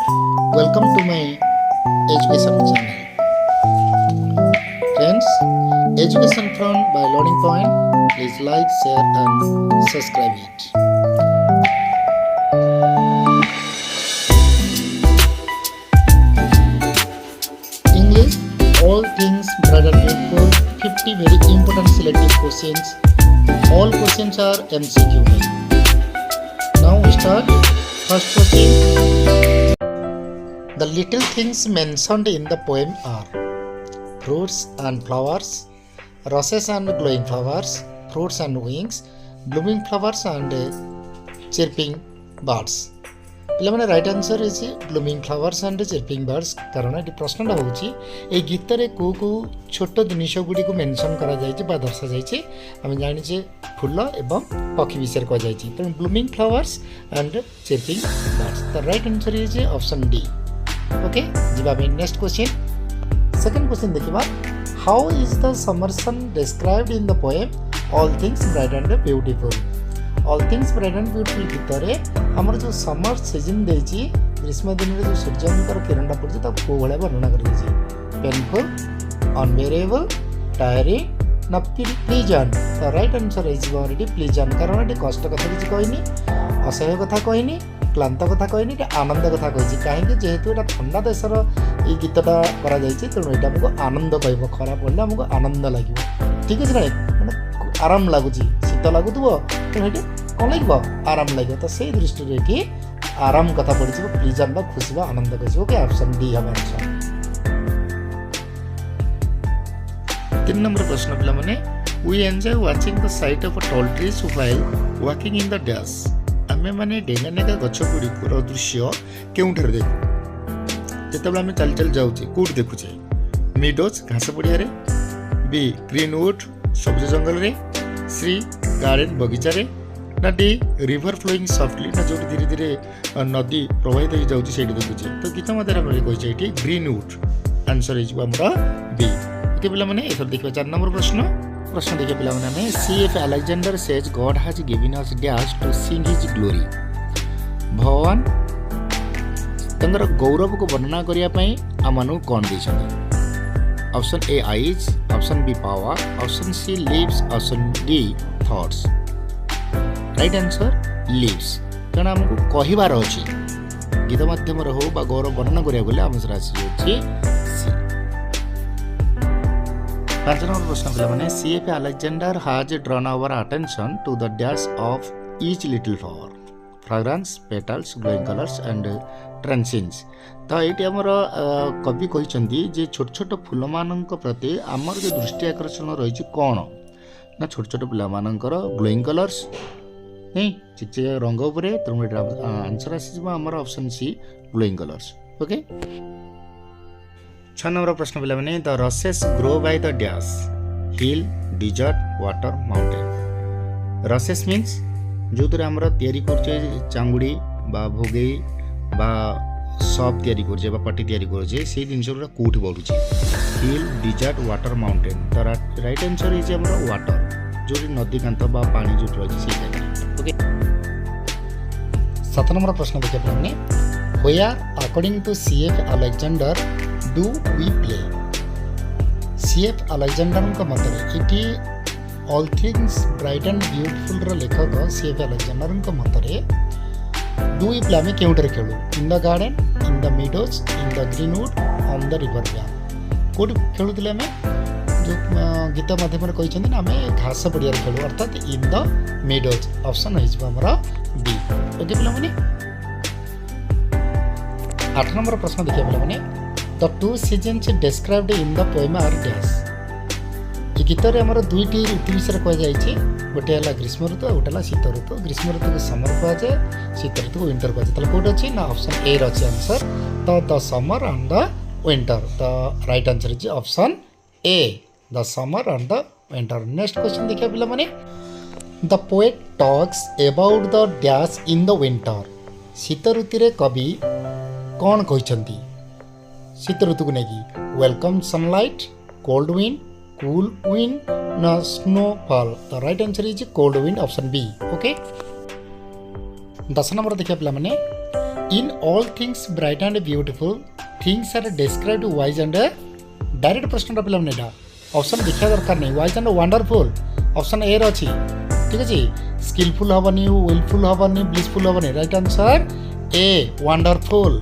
Welcome to my education channel. Friends, education front by Learning Point. Please like, share and subscribe it. English, all things bright and beautiful. 50 very important selective questions. All questions are MCQ. Now we start. First question. The little things mentioned in the poem are fruits and flowers, roses and glowing flowers, fruits and wings, blooming flowers and chirping birds. पिलाने right answer is blooming flowers and chirping birds कारण ये प्रश्नटा होची ए गीत रे को छोट जिनिस गुडी को मेंशन करा जायछि बा दर्शा जायछि हम जानि जे फूल एवं पक्षी विषय कह जायछि त blooming flowers and chirping birds the right answer is option D. Okay जिबा में नेक्स्ट क्वेश्चन. सेकंड क्वेश्चन देखिबा how is the summer sun described in the poem all things bright and beautiful. All things bright and beautiful गीत आमर जो summer season देछि ग्रीष्म दिन में जो सूर्यंकर किरणटा पड़छि ता को भले वर्णना कर देछि पेनफुल अनबेरेबल टायरिंग ना pleasant. The right answer is already pleasant कारण ये कष्ट कथा किछि कहनी असह्य कथा कहनी क्लांत कथा कहनी आनंद कथा कहि कहीं जेहेतु एटा ठंडा देशर ये गीतटा करा जायछि तेणु एटा हमको आनंद कहबो खरा पड़ले हमको आनंद लागिवो. ठीक अछि राइट माने आराम लागुछि शीत लागुथबो तेणु एटा कौन लगे आराम लगे तो से दृष्टि ये आराम कथा पड़ी प्लीजेंट बा खुशी बा आनंद कह. ओके ऑप्शन डी हम आंसर. 3 नंबर प्रश्न पिला माने we enjoy watching the sight of a tall trees while walking in the dash. आमे माने डेंगानेका गछ गुडी को दृश्य केउठर देखु जेतेबेला आमे चल चल जाउचे कोड देखुचे मीडोज घास पड़िया रे, बी ग्रीनवुड सबज जंगल रे, सी गार्डन बगीचा रे, ना डी रिवर फ्लोइंग सॉफ्टली ना जो धीरे धीरे नदी प्रवाहित हो जाउची सेठी देखुचे. तो गीत मते हमरे कहि छै एठी ग्रीनवुड आंसर इज हमरा बी. ओके पिला माने एथर देखबा 4 नंबर प्रश्न देखिए पिला माने हमें CF Alexander says God has given us dash to sing his glory. भगवान तंगर गौरव को वर्णना करिया पई आमानु कोन दैछन. Option A eyes, option B power, option C lips, option D thoughts. Right answer lips कारण हमको कहिबार अछि गीत माध्यम रे हो बा गौरव वर्णना करिया बोले हम राशि अछि सी. 5 नंबर प्रश्न पिला माने CF Alexander has drawn our attention to the dash of each little flower fragrance petals glowing colours and transience. तो ये आमर कवि कहते जे छोट छोट फूल मान प्रति आमर जो दृष्टि आकर्षण रही कौन ना छोट छोट पिला मानकर ग्लोइंग कलर्स नहीं चिकचिक रंग उपरे तेणु आंसर आसमर option C glowing colours. Okay 6 number प्रश्न पिला माने the rushes grow by the dash hill desert water mountain. Rushes means जो तरे हमर तयारी करछे चांगुडी बा भोगेई बा सब तयारी करछे बा पट्टी तयारी करछे से जिनसरा कोठी बढुची hill desert water mountain. The right answer is हमर वाटर जो नदी कांत बा पानी जो रही से जगह. ओके 7 नंबर प्रश्न देखिए आपने where according to CF Alexander do we play. CF Alexander का मत इटी all things bright and beautiful रो लेखक सीएफ अलेक्जेंडर का मत डू वी प्ले आम केउठे खेलु in the garden in the meadows in the greenwood on the river bank कोड खेलुले आम जो गीत माध्यम कहते आम घास पड़िया खेलु अर्थात इन द मीडोज ऑप्शन होमर बी. ओके पिला माने 8 नंबर प्रश्न देखिए पिला माने the two seasons described in the poem are dash. ये गीत रे हमर दुईटी ऋतु विषय कह जायछि गोटे हला ग्रीष्म ऋतु और गोटे हला शीत ऋतु. ग्रीष्म ऋतु को समर कह जाए शीत ऋतु को विंटर कह जाए. तले कोड अछि ना ऑप्शन ए रछि आंसर तो the summer and the winter. The right answer is option A the summer and the winter. Next question देखिए पिला माने the poet talks about the dash in the winter. शीत ऋतु रे कवि कौन कहछंती शीत ऋतु को नेकी welcome sunlight cold wind cool wind ना snowfall. The right answer is cold wind option B. Okay 10 number देखिए पिला माने In all things bright and beautiful, things are described wise and direct प्रश्न पिला एटा ऑप्शन देखा दरकार नहीं wise and wonderful option A रे अछि ठीक अछि skillful हबनी willful हबनी blissful हबनी right answer A wonderful.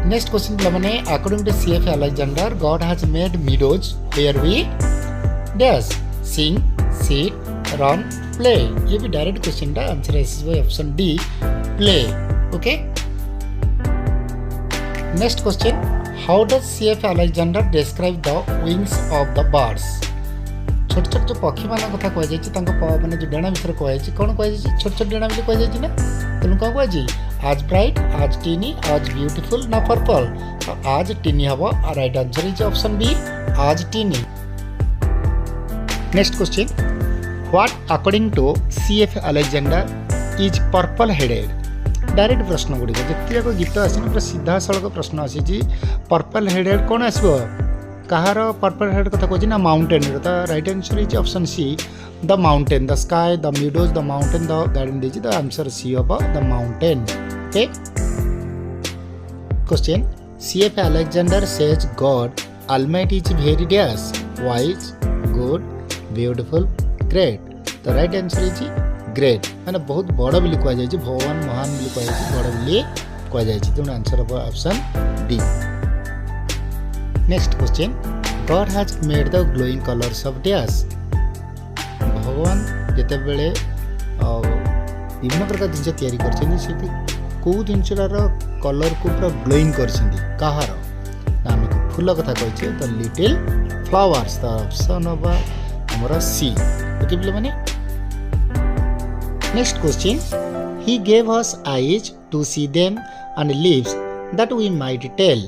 Next question पिला माने according to CF Alexander God has made meadows where we dash sing sit run play. ये भी डायरेक्ट क्वेश्चन का आंसर है option D play. Okay next question how does CF Alexander describe the wings of the birds. छोट छोट जो पक्षी मान कथा कह जाय छि माने जो डेणा विषय कह जाय छि कोन कह जाय छि छोट छोट डेणा विषय कह जाय छि ना तेनु का कह जाय आज ब्राइट आज टीनी आज ब्यूटीफुल ना पर्पल तो आज टीनी हबो right answer is option B आज टीनी. Next question What according to CF Alexander is purple headed. Direct प्रश्न गुड़िक जितक गीत आसी पूरा सीधा सड़क प्रश्न आसी पर्पल हेडेड कौन आसो कहार पर्पल हेड कथा कहूँ ना mountain the right answer is option C the mountain the sky the meadows the mountain the garden देछि the answer C of the mountain. Okay question CF Alexander says God Almighty is very dash wise good beautiful great. तो right answer is great माने बहुत बड़ बोली कह जाय भगवान महान बोली कह जाय बड़ बोली कह जाय तेणु answer of option D. Next question God has made the glowing colours of dash. भगवान जेते बेले विभिन्न प्रकार जिनस तैयारी करछिन सेति को जिनसर कलर को पूरा ग्लोइंग करछिन कहार नाम फूल कथा कहछे the little flowers. The option of हमारा सी. ओके पिले माने next question he gave us eyes to see them and lips that we might tell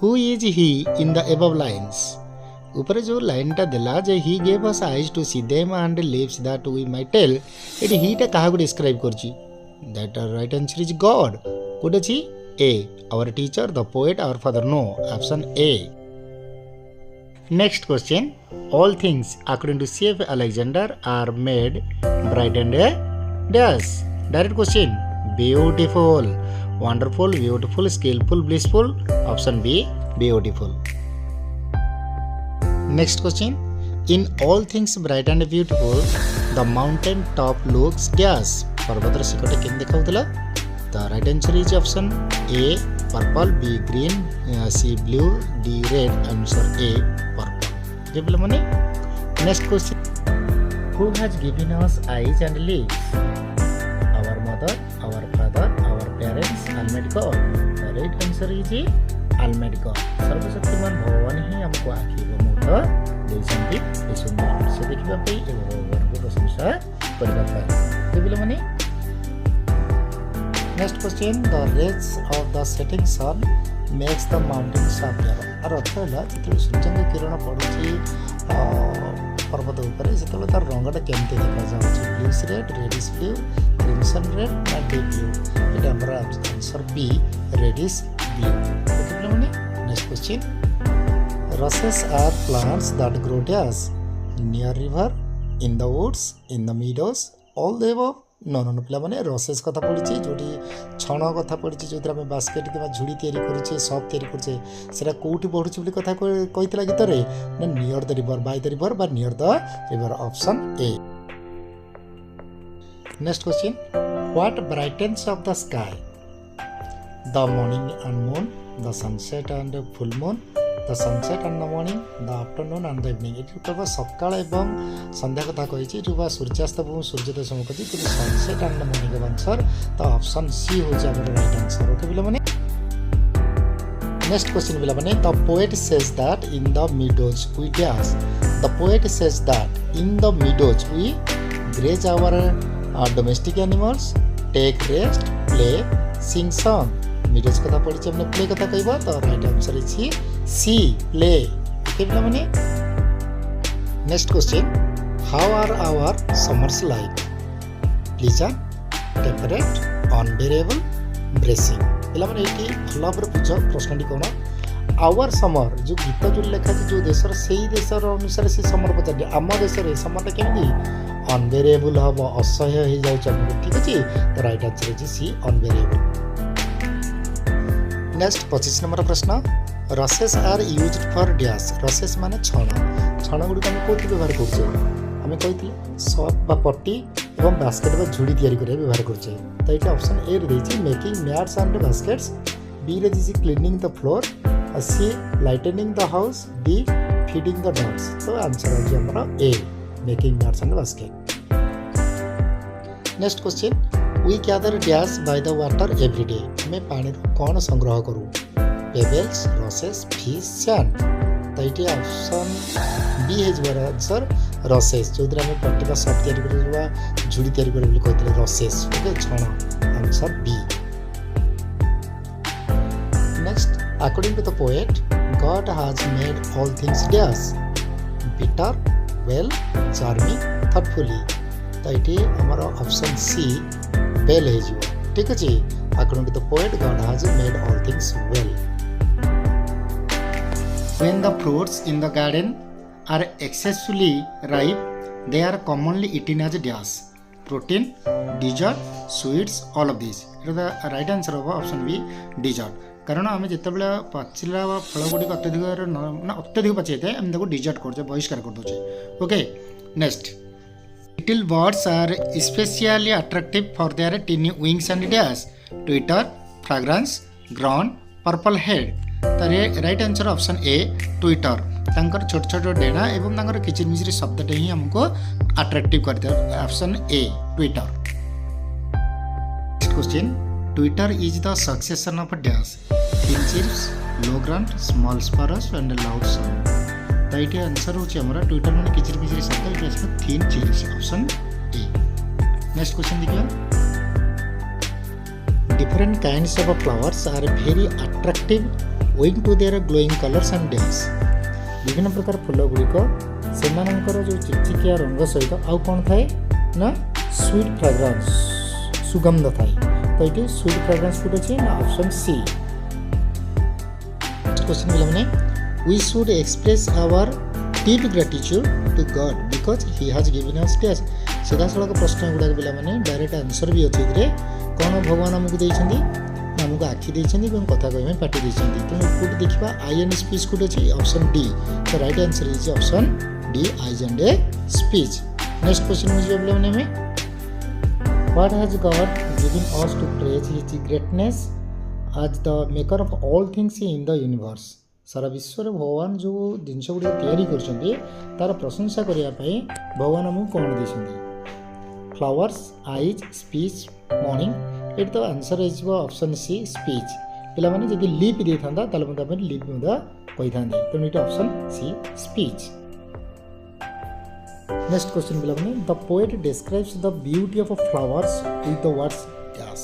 who is he in the above lines. ऊपर जो line टा देला जे he gave us eyes to see them and lips that we might tell एटी ही टा काहा को डिस्क्राइब करची that right answer is God. Code अछि A our teacher the poet our father no option A. Next question all things according to CF Alexander are made bright and dash. Direct question beautiful wonderful beautiful skillful blissful option B beautiful. Next question in all things bright and beautiful the mountain top looks dash. पर्वतर शिखर केन देखाउतला the right answer is option A purple B green C blue D red answer A purple. Money. Next question who has given us eyes and lips? Our mother our father our parents Almighty God. The right answer is Almighty God. सर्वशक्तिमान भगवान ही हमको आँखि एवं मुंड देइछन्ति ए सुंदर से देखिबा पई एवं भगवान को प्रशंसा करबा पई. माने next question the rays of the setting sun makes the mountains appear. आर अर्थ है जो सूर्य किरण पड़ुची पर्वत ऊपर से तार रंगटा केमती देखा जाउछि blues red reddish blue crimson red ना डीप ब्लू. एटा हमरा answer B reddish blue. Okay माने next question rushes are plants that grow dash near river in the woods in the meadows all the above. No no पिला माने रसेस कथा पड़ी जोटी छण कथा पड़ी जो आम बास्केट कि झुड़ी या सप या सेटा कौटी बढ़ुची बोली कथा कहीला गीत ना near the river by the river बा near the river option A. Next question what brightens of the sky the morning and moon the sunset and full moon the sunset and the morning the afternoon and the evening. ये सकाल एवं संध्या कथा कही सूर्यास्त और सूर्योदय समय कही कि sunset and the morning of answer तो ऑप्शन सी हो राइट आंसर. ओके पिला माने नेक्स्ट क्वेश्चन पिला माने the poet says that in the meadows we dash. The poet says that in the meadows we graze our domestic animals take rest play sing song. Meadows कथा पड़ी हमने play कथा कहबा तो right answer is C play. Okay पिला माने next question how are our summers like pleasant temperate unbearable bracing. पिला माने एटी भल भाव बुझ प्रश्नटी कौन आवर समर जो गीत जो लिखा जो देशर से ही देशर अनुसार से समर पचार आम देश समरटा केमी अनबेरेबल हम असह्य हो जाए आमको ठीक अच्छे तो राइट आंसर है सी अनबेरेबल। नेक्स्ट 25 नंबर प्रश्न rushes are used for dash rushes माने छण छण गुड़ी आम कौन व्यवहार करछे आम कही सट बा पट्टी और बास्केट बा झुड़ी तैयारी करने व्यवहार करछे तो ये ऑप्शन ए रे देछि making mats and baskets B रे this cleaning the floor C lightning the house D feeding the dogs तो आंसर है हमरा A making mats and basket. Next question we gather dash by the water every day हमें पानी कौन संग्रह करूँ pebbles रसेस fish sand तो ये ऑप्शन बी है आंसर रसेस जो आम पट्टी बा सट तैयारी करबा झुड़ी तैयारी करबा कहते रसेस ओके छण answer B. Next according to the poet God has made all things dash bitter well charming thoughtfully तो ये आमर ऑप्शन सी वेल है ठीक अच्छे according to the poet God has made all things well. When the fruits in the garden are excessively ripe, they are commonly eaten as dash. Protein, dessert, sweets, all of these. The right answer of option B, dessert. कारण आम जिते पाचिला फल गुड़ी अत्यधिक पाचे आम dessert कर बहिष्कार कर दे okay. Next little birds are specially attractive for their tiny wings and dash twitter fragrance ground purple head तो right answer option A twitter तांकर छोट छोट डेणा एवं तांकर किचिर मिचिर शब्दटे ही हमको अट्रैक्टिव करते option A Twitter. Next question Twitter is the succession of dash thin chips low ground small sparse and loud sound तो ये आंसर होची हमरा ट्विटर माने किचिर मिचिर शब्द ये thin chips option A. Next question देखिए different kinds of flowers are very attractive owing to their glowing colors and days विभिन्न प्रकार फूल गुड़िक से जो चिकचिकिया रंग सहित आउ कौन थाए ना स्वीट फ्रेग्रेंस सुगंध थाए तो ये स्वीट फ्रेग्रेंस फूड अच्छे ना ऑप्शन सी। क्वेश्चन पे we should express our deep gratitude to God because he has given us dash सीधा सड़क प्रश्न गुड़ाक पे डायरेक्ट आंसर भी अच्छे कौन भगवान आमको देइछन्ती आमको आखि देइछन्ती कथा कहमे पाटी देइछन्ती तेणु फुड देखा आई एंड स्पीच फुड अच्छे ऑप्शन डी तो right answer is option D eyes and a speech. Next question मुझे में what has God given us to praise his greatness as the maker of all things in the universe सारा विश्व भगवान जो जिनस गुड़ तैयारी करछन्ती तार प्रशंसा करने भगवान आमको कौन देइछन्ती फ्लावर्स आईज स्पीच मॉर्निंग ये तो आंसर हो ऑप्शन सी स्पीच पे जब लिप दे था लिप कही था तेणु ये option C speech. Next question पे the poet describes the beauty of flowers with the words dash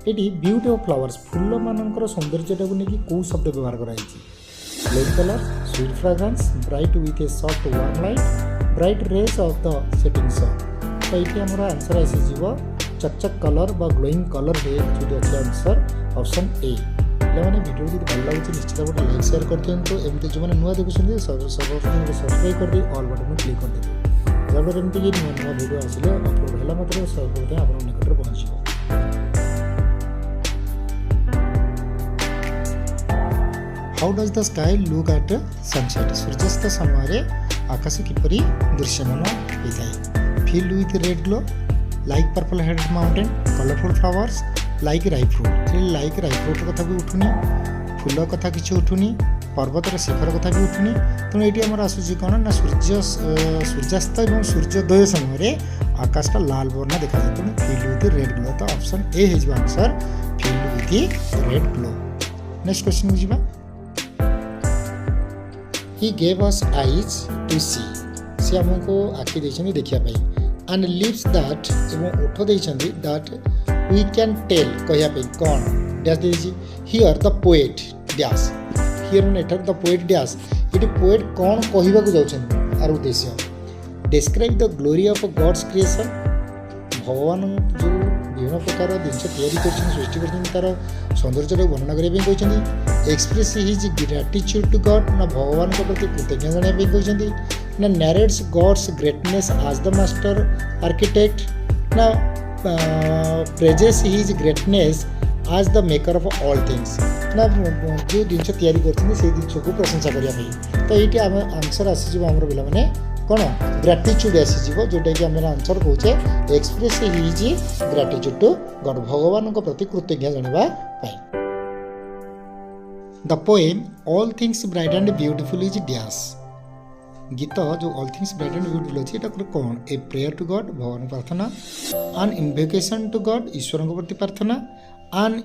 ये ब्यूटी ऑफ फ्लावर्स फूल मानकर सौंदर्यटा को लेकिन कौ शब्द व्यवहार कराई glowing colour sweet fragrance bright with a soft warm light bright rays of the setting sun तो ये आम आंसर आसीज चकचक कलर बा ग्लोइंग कलर जो अच्छे आंसर ऑप्शन ए। पे वीडियो जो भल लगे निश्चित गोटे लाइक शेयर कर दिखाँ एमती जो मैंने नुआ देखुं सब्सक्राइब कर दी ऑल बटन में क्लिक कर देते जहाँफल एमती नुआ नुआ वीडियो आसिले अपलोड है मतलब सर्वप्रथम आप निकट में पहुँच। How does the sky look at sunset सूर्यास्त समय आकाश किपरि दृश्यमान होता है field with red glow like purple headed mountain colourful flowers like राई फ्रूट लाइक राई फ्रूट कथा भी उठुनी फूल कथा किसी उठुनी पर्वतर शिखर कथा भी उठुनी तेणु ये आम आसूँ कौन ना सूर्यास्त और सूर्योदय समय आकाशटा लाल बर्ण देखा जाए तेणु फिल्ड विथ रेड ग्लो तो ऑप्शन ए हो answer filled with red glow. Next question बुझा he gave us eyes to see see आमको आखि देइछन्ती देखिया and lips that एवं ओठ देइछन्ती that we can tell कहया पे कौन डैश देइछि here the poet dash here नेटर the poet dash it poet कौन कहबा को जाउछन्ती आर उद्देश्य describe the glory of God's creation भगवान जो विभिन्न प्रकार जिनस तैयारी करछन सृष्टि करछन तार सौंदर्य वर्णना करबे कहछन्ती express his gratitude to God ना भगवान के प्रति कृतज्ञता जणाइबे कहछन्ती ना narrates God's greatness as the master architect, ना praises his greatness as the maker of all things, ना जो जिनस तैयारी करछन से जिनस को प्रशंसा करिया भाई। तो एटी हम आंसर आसी जिवो हमर बिला माने कोन ग्रेटिट्यूड आसी जिवो जोटा कि हमर आंसर कहूचे express his gratitude to God, भगवान को प्रति कृतज्ञता जणवा पाई। The poem all things bright and beautiful is dash, गीत जो all things bright and beautiful अछि एटा कोन ए प्रेयर टू गॉड, भगवान प्रार्थना, एन इन्वोकेशन टू गॉड, ईश्वर को प्रति प्रार्थना, एन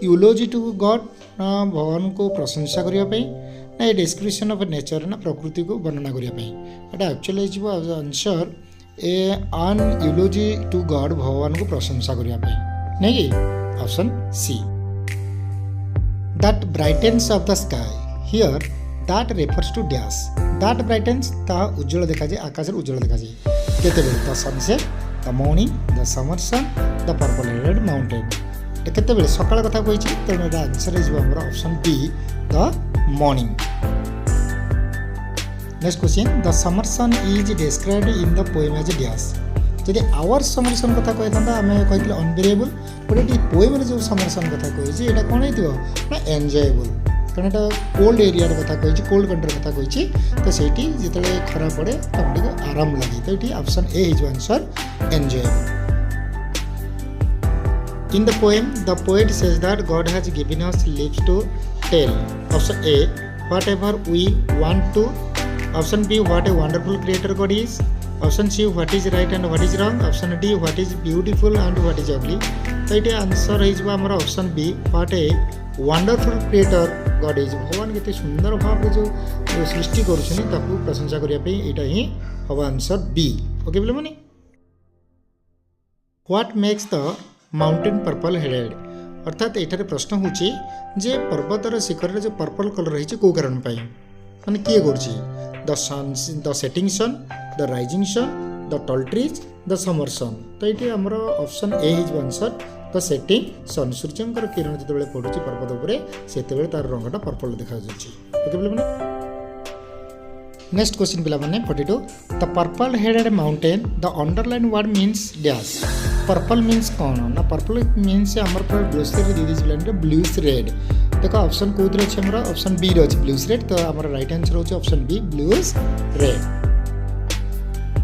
यूलोजी टू गॉड, भगवान को प्रशंसा करिया पई, ना ए डिस्क्रिप्शन ऑफ नेचर, ना प्रकृति को वर्णना करिया पई। एटा एक्चुअली जिवो answer A an eulogy to God, भगवान को प्रशंसा करिया पई, नै कि option C. That brightness of the sky, here that refers to dash, that brightness ता उज्जवल देखा जाए, आकाश उज्जवल देखा जाए केतेबेले, the sunset, the morning, the summer sun, the purple headed mountain, केतेबेले सकाळ कथा कहिछि, तेणु एटा आंसर इज हमर option B the morning. Next question, the summer sun is described in the poem as dash, जदि आवर समर सन कथा कहता आम कही अनबेरेबल, बट ये पोएम जो समर सन कथा कही यहाँ कौन हो एंजयेबल, कारण यहाँ कोल्ड एरिया कथा कही, कोल्ड कंट्री कथा कही, तो सही जो खरा पड़े तो आराम लगे, तो ये option A is answer enjoyable. In the poem the poet says that God has given us lips to tell, option A whatever we want to, option B what a wonderful creator God is, option C what is right and what is wrong, option D what is beautiful and what is ugly. तो ये answer हो आमर option B what a wonderful creator God is, भगवान केते सुंदर भाव जो सृष्टि करुछनी ताकू प्रशंसा करिया पे एटा ही हम आंसर बी। ओके बोले माने what makes the mountain purple headed, अर्थात एठारे प्रश्न होची जे पर्वतर शिखर जो पर्पल कलर रही को कारण पाई, माने किए करछि, the sun, the setting sun, the rising sun, the tall trees, the summer sun. तो ये आमर option A is answer the setting sun, सूर्यंकर किरण जो पड़ुची पर्वत उपरे सेते तार रंगटा पर्पल देखा जाउची। ओके बोले माने नेक्स्ट क्वेश्चन पिला माने 42, the purple headed mountain the underline word means dash, purple means कौन ना, पर्पल मीन्स आमर पर ग्लोसरी दी दिस ब्लूइश रेड, देखो ऑप्शन कोथरे अछि हमरा ऑप्शन बी रे अछि ब्लूइश रेड, तो आमर राइट आंसर होछि option B bluish red.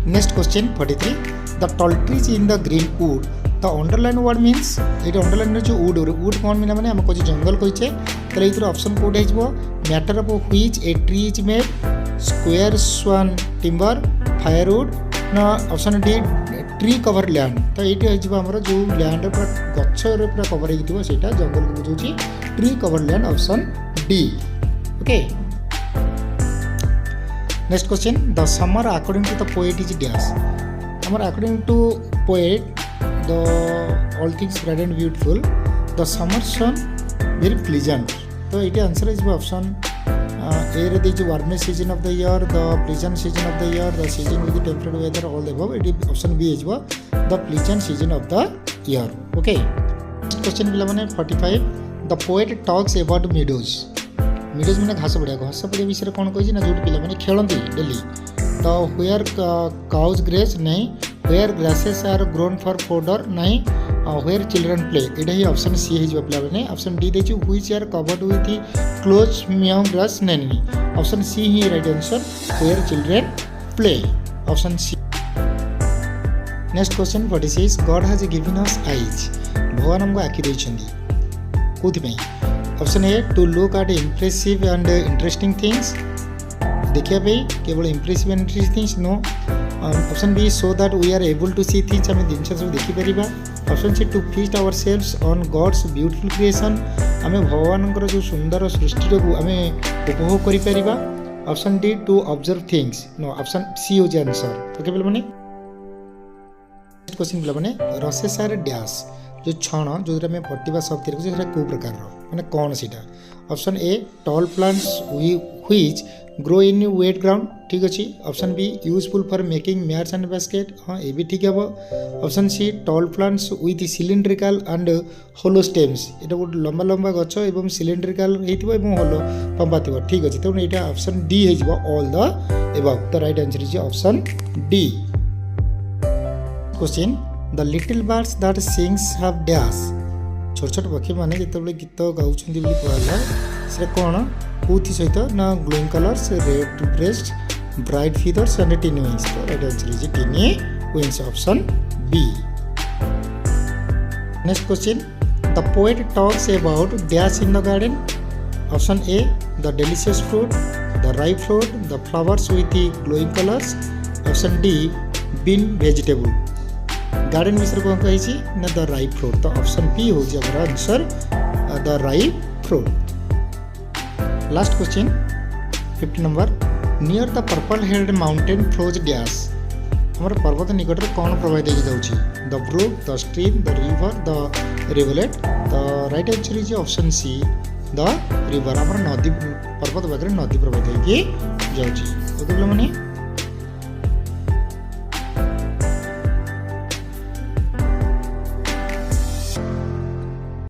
Next question 43, the tall trees in the green wood the underline word means, ये अंडरलाइन जो वुड वुड कौन मीना माने हम कहि जंगल कहिछे, तो एथि ऑप्शन कोड हेजबो matter of which a tree is made, square sawn timber, firewood, ना option D tree cover land. तो ये हेजबो हमर जो लैंड पर गछ रे पूरा कवर हेतिबो सेटा जंगल को बुझुची tree cover land, option D. Okay next question, the summer according to the poet is dash, हमर according to poet the all things bright and beautiful the summer sun very pleasant, तो ये answer is option A रे the warmest season of the year, the pleasant season of the year, the season with the temperate weather, all the above, it option B is the pleasant season of the year. Okay question पिला माने 45, the poet talks about meadows, meadows माने घास पड़िया विषय कौन कही ना जो पिला माने खेलती डेली, द व्हेयर काउज ग्रेस नहीं, where grasses are grown for fodder नहीं, व्हेयर चिल्ड्रन प्ले, यहाँ ही ऑप्शन सी है पिला मैंने, ऑप्शन डी देखिए which are covered with close mown grass नहीं, ऑप्शन सी ही right answer where children play, option C. Next question 46, God has given us eyes, भगवान हमको आखि देइछन्दी कोथि, option A to look at impressive and interesting things, देखिया पे केवल impressive and interesting things, no, option B so that we are able to see things, आम जिन सब देखी पारिबा, option C to feast ourselves on God's beautiful creation, आम भगवान जो सुंदर सृष्टि को आम उपभोग करि परिबा, option D to observe things, no, option C हो आंसर। ओके बोले माने क्वेश्चन बोला माने रसेसार डैश जो छण जो आम पटिवा सब को प्रकार माने कौन सीटा, option A tall plants which grow in wet ground ठीक अच्छे। Option B useful for making mats and basket हाँ ये भी ठीक है। Option C tall plants with cylindrical and hollow stems ये गोटे लंबा लंबा गछ एवं सिलिंड्रिकल होलो पंपा थी ठीक अच्छे। तेणु यहाँ ऑप्शन डी हो all the above the right answer is option D. Question the little birds that sings have dash छोट छोट पक्षी मैंने जिते गीत गाँव कहला से कौन कौथि सहित ना glowing colours red breast bright feathers and tiny wings तो right answer is tiny wings option B. Next question the poet talks about dash in the garden option A the delicious fruit the ripe fruit the flowers with glowing colours option D bean vegetable garden विषय कौन कही ना the ripe fruit तो option B हो answer the ripe fruit. Last question 50 number near the purple head mountain flows dash हमारे पर्वत निकट में कौन प्रवाहित होगी the brook the stream the river the rivulet the right answer is option C the river आम नदी पर्वत पाखे नदी प्रवाहित होगी जाऊँगी। मैंने